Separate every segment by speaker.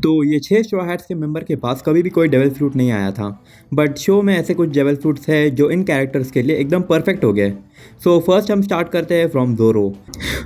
Speaker 1: तो ये 6 straw hats के मेंबर के पास कभी भी कोई डेविल फ्रूट नहीं आया था। बट शो में ऐसे कुछ डेविल फ्रूट्स है जो इन कैरेक्टर्स के लिए एकदम परफेक्ट हो गए। सो फर्स्ट हम स्टार्ट करते हैं फ्रॉम ज़ोरो।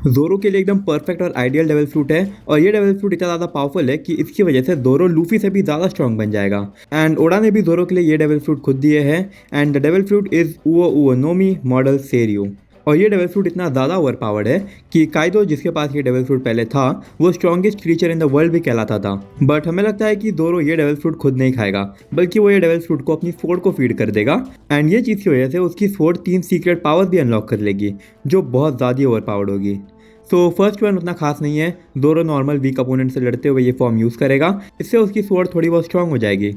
Speaker 1: ज़ोरो के लिए एकदम परफेक्ट और आइडियल डेविल फ्रूट है, और ये डेविल फ्रूट इतना ज़्यादा पावरफुल है कि इसकी वजह से ज़ोरो लूफी से भी ज़्यादा स्ट्रॉन्ग बन जाएगा। एंड ओडा ने भी ज़ोरो के लिए ये डेविल फ्रूट खुद दिए हैं, and the devil fruit is उओ उओ नोमी मॉडल सेरियो। और ये डेविल फ्रूट इतना ज़्यादा ओवर पावर्ड है कि काइदो, जिसके पास ये डेविल फ्रूट पहले था, वो strongest creature in the world भी कहलाता था। बट हमें लगता है कि ज़ोरो ये डेविल फ्रूट खुद नहीं खाएगा, बल्कि वो ये डेविल फ्रूट को अपनी स्वॉर्ड को फीड कर देगा। एंड ये चीज़ की वजह से उसकी स्वॉर्ड 3 सीक्रेट पावर्स भी अनलॉक कर लेगी, जो बहुत ज़्यादा ओवर पावर्ड होगी। सो फर्स्ट वन उतना खास नहीं है। ज़ोरो नॉर्मल वीक अपोनेंट से लड़ते हुए ये फॉर्म यूज़ करेगा, इससे उसकी स्वॉर्ड थोड़ी बहुत स्ट्रॉन्ग हो जाएगी।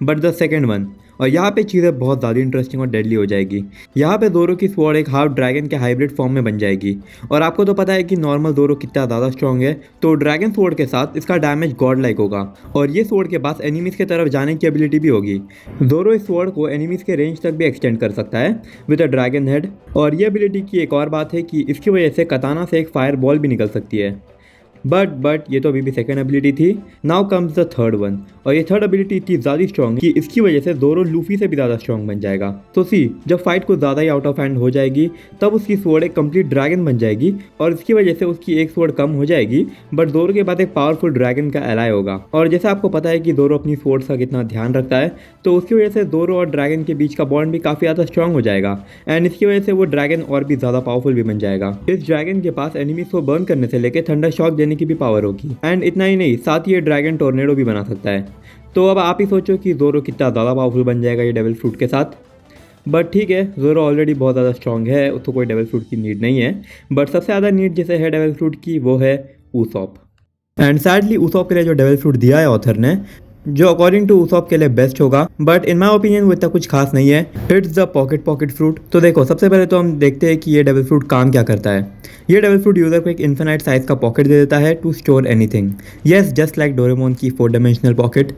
Speaker 1: बट द सेकेंड वन, और यहाँ पे चीज़ें बहुत ज़्यादा इंटरेस्टिंग और डेडली हो जाएगी। यहाँ पे ज़ोरो की स्वॉर्ड एक हाफ ड्रैगन के हाइब्रिड फॉर्म में बन जाएगी। और आपको तो पता है कि नॉर्मल ज़ोरो कितना ज़्यादा स्ट्रॉन्ग है, तो ड्रैगन स्वॉर्ड के साथ इसका डैमेज गॉड लाइक होगा, और ये स्वॉर्ड के पास एनिमीज़ की तरफ जाने की एबिलिटी भी होगी। ज़ोरो इस स्वॉर्ड को एनिमीज़ के रेंज तक भी एक्सटेंड कर सकता है विद अ ड्रैगन हेड। और ये एबिलिटी की एक और बात है कि इसकी वजह से कताना से एक फायर बॉल भी निकल सकती है। बट ये तो अभी भी सेकंड एबिलिटी थी। Now comes the third one, और ये थर्ड एबिलिटी इतनी ज़्यादा स्ट्रॉन्ग कि इसकी वजह से ज़ोरो लूफी से भी ज़्यादा स्ट्रॉन्ग बन जाएगा। तो सी, जब फाइट को ज़्यादा ही आउट ऑफ हैंड हो जाएगी, तब उसकी स्वॉर्ड एक कंप्लीट ड्रैगन बन जाएगी, और इसकी वजह से उसकी एक स्वॉर्ड कम हो जाएगी, बट ज़ोरो के बाद एक पावरफुल ड्रैगन का एलाय होगा। और जैसे आपको पता है कि ज़ोरो अपनी स्वॉर्ड का कितना ध्यान रखता है, तो उसकी वजह से ज़ोरो और ड्रैगन के बीच का बॉन्ड भी काफ़ी ज़्यादा स्ट्रॉन्ग हो जाएगा, एंड इसकी वजह से वो ड्रैगन और भी ज़्यादा पावरफुल भी बन जाएगा। इस ड्रैगन के पास एनिमीज को बर्न करने से लेकर थंडर शॉक देने की भी पावर होगी। एंड इतना ही नहीं, साथ ही ये ड्रैगन टोर्नेडो भी बना सकता है। तो अब आप ही सोचो कि ज़ोरो कितना ज़्यादा पावरफुल बन जाएगा ये डेविल फ्रूट के साथ। बट ठीक है, ज़ोरो ऑलरेडी बहुत ज़्यादा स्ट्रॉन्ग है, उसको कोई डेविल फ्रूट की नीड नहीं है। बट सबसे ज़्यादा नीड जिसे है डेविल फ्रूट की, वो है ऊसॉप। एंड सैडली ऊसॉप के लिए जो डेविल फ्रूट दिया है ऑथर ने, जो अकॉर्डिंग टू ऊसॉप के लिए बेस्ट होगा, बट इन माई ओपिनियन वो इतना कुछ खास नहीं है। It's the pocket fruit. तो देखो, सबसे पहले तो हम देखते हैं कि ये डेविल फ्रूट काम क्या करता है। ये डेविल फ्रूट यूजर को एक इन्फिनाइट साइज का पॉकेट दे देता है to store anything. Yes, just like Doraemon की 4 डायमेंशनल पॉकेट।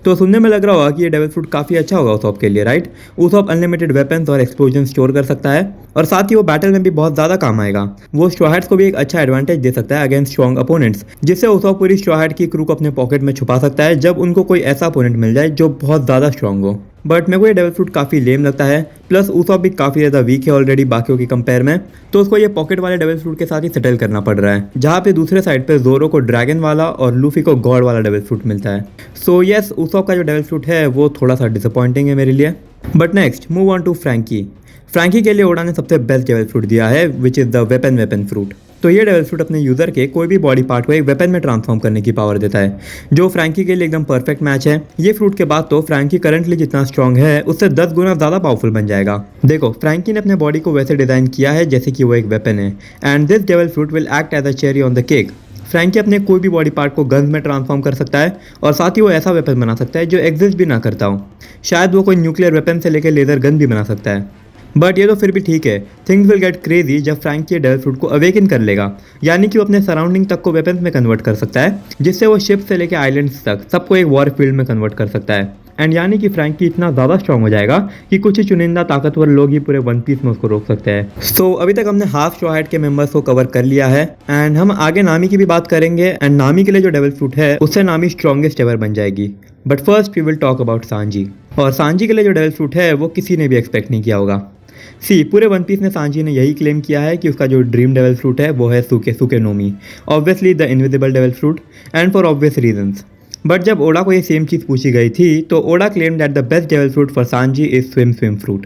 Speaker 1: तो सुनने में लग रहा होगा कि ये डेविल फ्रूट काफ़ी अच्छा होगा ऊसॉप के लिए, राइट। ऊसॉप अनलिमिटेड वेपन्स और एक्सप्लोजन स्टोर कर सकता है, और साथ ही वो बैटल में भी बहुत ज़्यादा काम आएगा। वो स्ट्रॉ हैट्स को भी एक अच्छा एडवांटेज दे सकता है अगेंस्ट स्ट्रॉन्ग अपोनेंट्स, जिससे ऊसॉप पूरी स्ट्रॉ हैट की क्रू को अपने पॉकेट में छुपा सकता है जब उनको कोई ऐसा अपोनेंट मिल जाए जो बहुत ज़्यादा स्ट्रॉन्ग हो। बट मेरे को ये डेविल फ्रूट काफ़ी लेम लगता है। प्लस ऊसॉप भी काफ़ी ज़्यादा वीक है ऑलरेडी बाकियों की कंपेयर में, तो उसको ये पॉकेट वाले डेविल फ्रूट के साथ ही सेटल करना पड़ रहा है, जहाँ पे दूसरे साइड पे ज़ोरो को ड्रैगन वाला और लूफी को गॉड वाला डेविल फ्रूट मिलता है। सो यस, ऊसॉप का जो डेविल फ्रूट है वो थोड़ा सा डिसअपॉइंटिंग है मेरे लिए। But next move on to Franky. Franky के लिए ओडा ने सबसे बेस्ट डेविल फ्रूट दिया है, which is the weapon fruit. तो ये डेविल फ्रूट अपने यूज़र के कोई भी बॉडी पार्ट को एक वेपन में ट्रांसफॉर्म करने की पावर देता है, जो फ्रैंकी के लिए एकदम परफेक्ट मैच है। ये फ्रूट के बाद तो फ्रैंकी करंटली जितना स्ट्रॉन्ग है, उससे 10 गुना ज़्यादा पावरफुल बन जाएगा। देखो, फ्रैंकी ने अपने बॉडी को वैसे डिज़ाइन किया है जैसे कि वो एक वेपन है, and this devil fruit will act as a cherry on the cake. Franky अपने कोई भी बॉडी पार्ट को गन्स में ट्रांसफॉर्म कर सकता है, और साथ ही वो ऐसा वेपन बना सकता है जो एग्जिस्ट भी ना करता हो। शायद वो कोई न्यूक्लियर वेपन से लेकर लेजर गन भी बना सकता है। बट ये तो फिर भी ठीक है। थिंग्स विल गेट क्रेजी जब फ्रैंकी डेविल फ्रूट को अवेकन कर लेगा, यानी कि वो अपने सराउंडिंग तक को वेपन्स में कन्वर्ट कर सकता है, जिससे वो शिप से लेकर आइलैंड्स तक सबको एक वॉर फील्ड में कन्वर्ट कर सकता है। एंड यानी कि फ्रैंकी इतना ज़्यादा स्ट्रॉन्ग हो जाएगा कि कुछ ही चुनिंदा ताकतवर लोग ही पूरे वन पीस में उसको रोक सकते हैं। सो अभी तक हमने हाफ स्ट्रॉ हैट के मेंबर्स को कवर कर लिया है, एंड हम आगे नामी की भी बात करेंगे। एंड नामी के लिए जो डेविल फ्रूट है, उससे नामी स्ट्रॉन्गेस्ट एवर बन जाएगी। But first we will talk about Sanji. और सांजी के लिए जो डेविल फ्रूट है, वो किसी ने भी एक्सपेक्ट नहीं किया होगा। सी, पूरे वन पीस में सांजी ने यही क्लेम किया है कि उसका जो ड्रीम डेविल फ्रूट है वो है Suke Suke no Mi, obviously the invisible devil fruit, and for obvious reasons. But जब ओडा को ये सेम चीज़ पूछी गई थी, तो Oda claim that the best devil fruit for Sanji is swim fruit.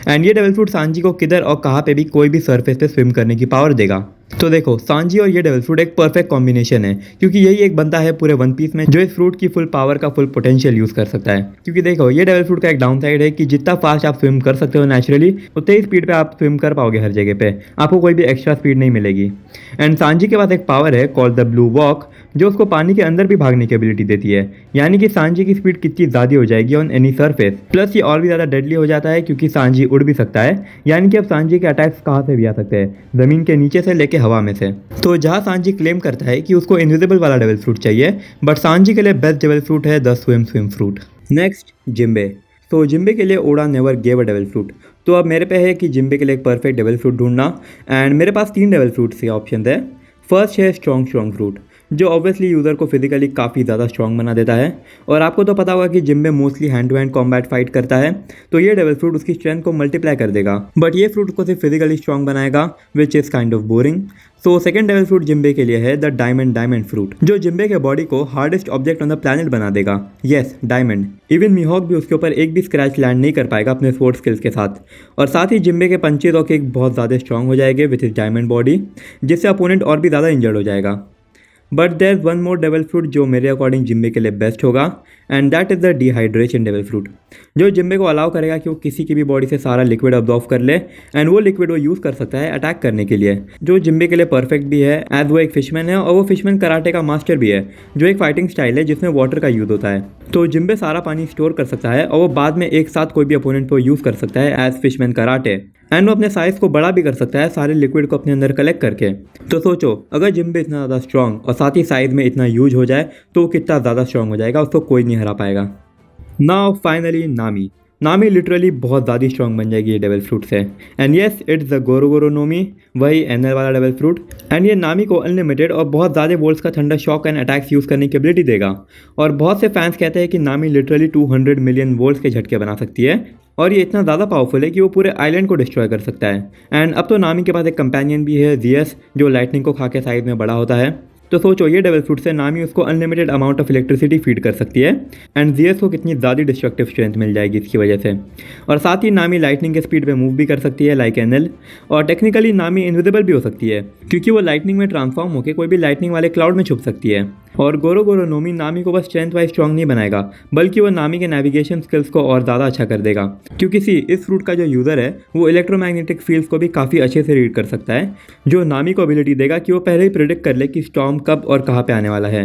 Speaker 1: And ये डेविल फ्रूट सांजी को किधर और कहाँ पे भी कोई भी सरफेस पे स्विम करने की पावर देगा। तो देखो, सांजी और ये डेविल फ्रूट एक परफेक्ट कॉम्बिनेशन है, क्योंकि यही एक बंदा है पूरे वन पीस में जो इस फ्रूट की फुल पावर का फुल पोटेंशियल यूज़ कर सकता है। क्योंकि देखो, ये डेविल फ्रूट का एक डाउन साइड है कि जितना फास्ट आप स्विम कर सकते हो नेचुरली, उतने ही स्पीड पे आप स्विम कर पाओगे हर जगह पे, आपको कोई भी एक्स्ट्रा स्पीड नहीं मिलेगी। एंड सांजी के पास एक पावर है कॉल्ड द ब्लू वॉक, जो उसको पानी के अंदर भी भागने की एबिलिटी देती है, यानी कि सांजी की स्पीड कितनी ज़्यादा हो जाएगी ऑन एनी सरफेस। प्लस ये और भी ज़्यादा डेडली हो जाता है क्योंकि सांजी उड़ भी सकता है, यानी कि अब सांजी के अटैक्स कहाँ से भी आ सकते हैं, ज़मीन के नीचे से लेके हवा में से। तो जहाँ सांजी क्लेम करता है कि उसको इनविजिबल वाला डेविल फ्रूट चाहिए, बट सांजी के लिए बेस्ट डेविल फ्रूट है the swim fruit. Next, Jimbei. तो जिम्बे के लिए Oda never gave a devil fruit. तो अब मेरे पे है कि जिम्बे के लिए एक परफेक्ट डेविल फ्रूट ढूंढना, एंड मेरे पास 3 डेविल फ्रूट्स के ऑप्शन है। फर्स्ट है स्ट्रॉन्ग फ्रूट। जो ऑब्वियसली यूज़र को फिजिकली काफ़ी ज़्यादा स्ट्रॉन्ग बना देता है। और आपको तो पता होगा कि Jimbei mostly hand to hand combat fight करता है, तो ये डेविल फ्रूट उसकी स्ट्रेंथ को मल्टीप्लाई कर देगा, बट ये फ्रूट उसको सिर्फ फिजिकली स्ट्रॉन्ग बनाएगा, which is kind of boring. So second devil fruit जिम्बे के लिए है द डायमंड फ्रूट, जो जिम्बे के बॉडी को hardest object on the planet बना देगा। Yes, diamond. इवन मीहॉक भी उसके ऊपर एक भी स्क्रैच लैंड नहीं कर पाएगा अपने स्पोर्ट्स स्किल्स के साथ। और साथ ही जिम्बे के पंचेज और किक बहुत ज़्यादा स्ट्रॉन्ग हो जाएंगे विथ इज डायमंड बॉडी, जिससे अपोनेंट और भी ज़्यादा इंजर्ड हो जाएगा। But there is one more devil fruit जो मेरे अकॉर्डिंग जिम्बे के लिए बेस्ट होगा, and that is the dehydration devil fruit, जो जिम्बे को अलाउ करेगा कि वो किसी की भी बॉडी से सारा लिक्विड अब्जॉर्व कर ले, एंड वो लिक्विड वो यूज़ कर सकता है अटैक करने के लिए, जो जिम्बे के लिए परफेक्ट भी है एज वो एक फिशमैन है और वो फिशमैन कराटे का मास्टर भी है, जो एक फाइटिंग स्टाइल है जिसमें वाटर का यूज़ होता है। तो जिम्बे सारा पानी स्टोर कर सकता है और वो बाद में एक साथ कोई भी अपोनेंट को यूज़ कर सकता है एज फिशमैन कराटे, एंड वो अपने साइज़ को बड़ा भी कर सकता है सारे लिक्विड को अपने अंदर कलेक्ट करके। तो सोचो, अगर जिम्बे इतना ज़्यादा स्ट्रॉन्ग और साथ ही साइज़ में इतना यूज हो जाए तो वो कितना ज़्यादा स्ट्रॉन्ग हो जाएगा, उसको कोई नहीं हरा पाएगा। नाउ फाइनली नामी लिटरली बहुत ज़्यादा स्ट्रॉन्ग बन जाएगी ये डेविल फ्रूट से, एंड येस इट्स द गोरो नोमी, वही एनएल वाला डेविल फ्रूट। एंड ये नामी को अनलिमिटेड और बहुत ज़्यादा वोल्ट्स का thunder shock and attacks use करने की एबिलिटी देगा। और बहुत से फैंस कहते हैं कि नामी लिटरली 200 मिलियन वोल्ट्स के झटके बना सकती है, और ये इतना ज़्यादा पावरफुल है कि वो पूरे आइलैंड को डिस्ट्रॉय कर सकता है। एंड अब तो नामी के पास एक कंपेनियन भी है, जियस, जो लाइटनिंग को खा के साइज में बड़ा होता है। तो सोचो, ये डेविल फ्रूट से नामी उसको unlimited amount of electricity feed कर सकती है, एंड जियस को कितनी ज़्यादा डिस्ट्रक्टिव स्ट्रेंथ मिल जाएगी इसकी वजह से। और साथ ही नामी लाइटनिंग के स्पीड पे मूव भी कर सकती है लाइक एनएल, और टेक्निकली नामी इनविजिबल भी हो सकती है क्योंकि वो लाइटनिंग में ट्रांसफॉर्म होकर कोई भी लाइटनिंग वाले क्लाउड में छुप सकती है। और गोरो नोमी नामी को बस स्ट्रेंथ वाइज स्ट्रॉन्ग नहीं बनाएगा, बल्कि वो नामी के नेविगेशन स्किल्स को और ज़्यादा अच्छा कर देगा, क्योंकि इस फ्रूट का जो यूज़र है वो इलेक्ट्रोमैग्नेटिक फील्ड्स को भी काफ़ी अच्छे से रीड कर सकता है, जो नामी को एबिलिटी देगा कि वो पहले ही प्रिडिक्ट कर ले कि स्टॉर्म कब और कहाँ पे आने वाला है।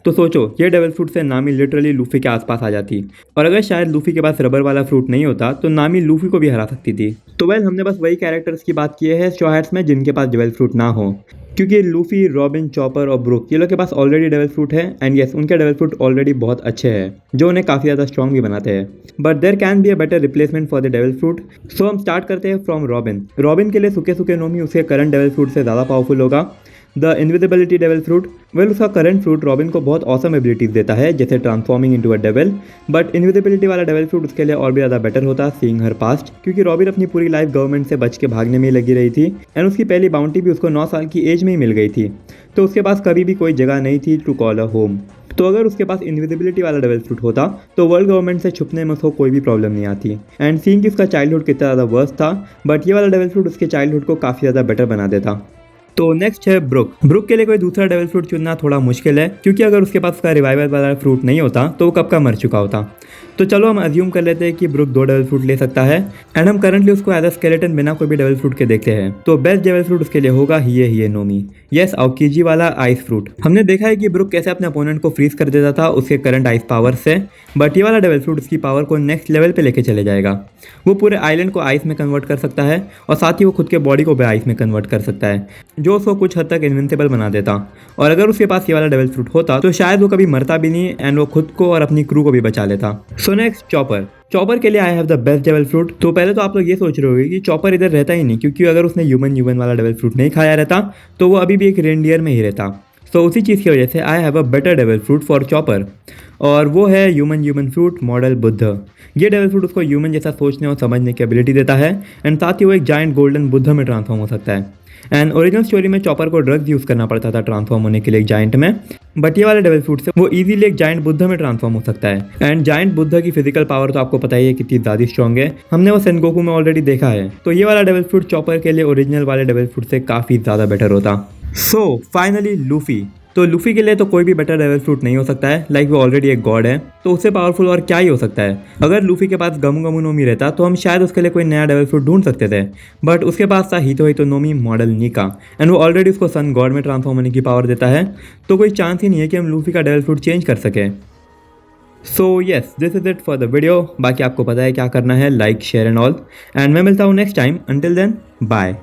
Speaker 1: तो सोचो, ये डेविल फ्रूट से नामी लिटरली लूफी के आसपास आ जाती, और अगर शायद लूफी के पास रबर वाला फ्रूट नहीं होता तो नामी लूफी को भी हरा सकती थी। तो वेल, हमने बस वही कैरेक्टर्स की बात की है स्ट्रॉ हैट्स में जिनके पास डेविल फ्रूट ना हो, क्योंकि लूफी, रॉबिन, चॉपर और ब्रुक ये लोग के पास ऑलरेडी डेविल फ्रूट है, एंड यस, उनके डेविल फ्रूट ऑलरेडी बहुत अच्छे हैं जो उन्हें काफ़ी ज़्यादा स्ट्रॉन्ग भी बनाते हैं। But there can be a better replacement for the devil fruit. So हम स्टार्ट करते हैं फ्रॉम रॉबिन के लिए सुके नोमी उसके करंट डेविल फ्रूट से ज़्यादा पावरफुल होगा। The invisibility devil fruit, well उसका करंट फ्रूट रॉबिन को बहुत ऑसम एबिलिटीज देता है, जैसे transforming into a devil, but invisibility वाला डेविल फ्रूट उसके लिए और भी ज़्यादा बेटर होता सीइंग हर पास्ट, क्योंकि रॉबिन अपनी पूरी लाइफ गवर्नमेंट से बच के भागने में ही लगी रही थी, एंड उसकी पहली बाउंटी भी उसको 9 साल की एज में ही मिल गई थी, तो उसके पास कभी भी कोई जगह नहीं थी टू कॉल अ होम। तो अगर उसके पास इनविजिबिलिटी वाला डेविल फ्रूट होता तो वर्ल्ड गवर्नमेंट से छुपने में उसको कोई भी प्रॉब्लम नहीं आती। एंड सीइंग कि उसका चाइल्डहुड कितना ज़्यादा वर्स्ट था, बट ये वाला डेविल फ्रूट उसके चाइल्डहुड को काफ़ी ज़्यादा बेटर बना देता। तो नेक्स्ट है ब्रुक के लिए कोई दूसरा डेविल फ्रूट चुनना थोड़ा मुश्किल है, क्योंकि अगर उसके पास उसका रिवाइवल वाला फ्रूट नहीं होता तो वो कब का मर चुका होता। तो चलो हम अज्यूम कर लेते हैं कि ब्रुक 2 डेविल फ्रूट ले सकता है, एंड हम करंटली उसको एज अ स्केलेटन बिना कोई भी डेविल फ्रूट के देखते हैं। तो बेस्ट डेविल फ्रूट उसके लिए होगा हिये नोमी, यस, आउकीजी वाला आइस फ्रूट। हमने देखा है कि ब्रुक कैसे अपने अपोनेंट को फ्रीज कर देता था उसके करंट आइस पावर से, बट ये वाला डेविल फ्रूट उसकी पावर को नेक्स्ट लेवल पे लेके चले जाएगा। वो पूरे आइलैंड को आइस में कन्वर्ट कर सकता है, और साथ ही वो खुद के बॉडी को भी आइस में कन्वर्ट कर सकता है, जो उसको कुछ हद तक इनविंसिबल बना देता। और अगर उसके पास ये वाला डेविल फ्रूट होता तो शायद वो कभी मरता भी नहीं, एंड वो खुद को और अपनी क्रू को भी बचा लेता। सो नेक्स्ट चॉपर के लिए I have the best devil fruit. तो पहले तो आप लोग ये सोच रहे होंगे कि चॉपर इधर रहता ही नहीं, क्योंकि अगर उसने ह्यूमन वाला डेविल फ्रूट नहीं खाया रहता तो वो अभी भी एक रेनडियर में ही रहता। तो उसी चीज़ की वजह से I have a better devil fruit for chopper, और वो है ह्यूमन फ्रूट मॉडल बुद्ध। ये डेविल फ्रूट उसको ह्यूमन जैसा सोचने और समझने की एबिलिटी देता है, एंड साथ ही वो एक जायंट गोल्डन बुद्ध में ट्रांसफॉर्म हो सकता है। एंड ओरिजिनल स्टोरी में चॉपर को ड्रग्स यूज़ करना पड़ता था ट्रांसफॉर्म होने के लिए एक जायंट में, बट ये वाले डेविल फ्रूट से वो इजीली एक जायंट बुद्ध में ट्रांसफॉर्म हो सकता है। एंड जायंट बुद्ध की फिजिकल पावर तो आपको पता ही है कितनी ज़्यादा स्ट्रॉन्ग है, हमने वो सेनगोकू में ऑलरेडी देखा है। तो ये वाला डेविल फ्रूट चॉपर के लिए ओरिजिनल वाले डेविल फ्रूट से काफ़ी ज़्यादा बेटर होता। So finally Luffy. तो लूफी के लिए तो कोई भी बेटर डेविल फ्रूट नहीं हो सकता है, लाइक वो ऑलरेडी एक गॉड है, तो उससे पावरफुल और क्या ही हो सकता है। अगर लूफी के पास गमू नोमी रहता तो हम शायद उसके लिए कोई नया डेविल फ्रूट ढूंढ सकते थे, बट उसके पास था हितो नोमी मॉडल निका, एंड वो ऑलरेडी उसको सन गॉड में ट्रांसफॉर्म होने की पावर देता है, तो कोई चांस ही नहीं है कि हम लूफी का डेविल फ्रूट चेंज कर सके। So yes, this is it for the video. बाकी आपको पता है क्या करना है, like, share and all, and मैं मिलता हूँ next time. Until then, bye.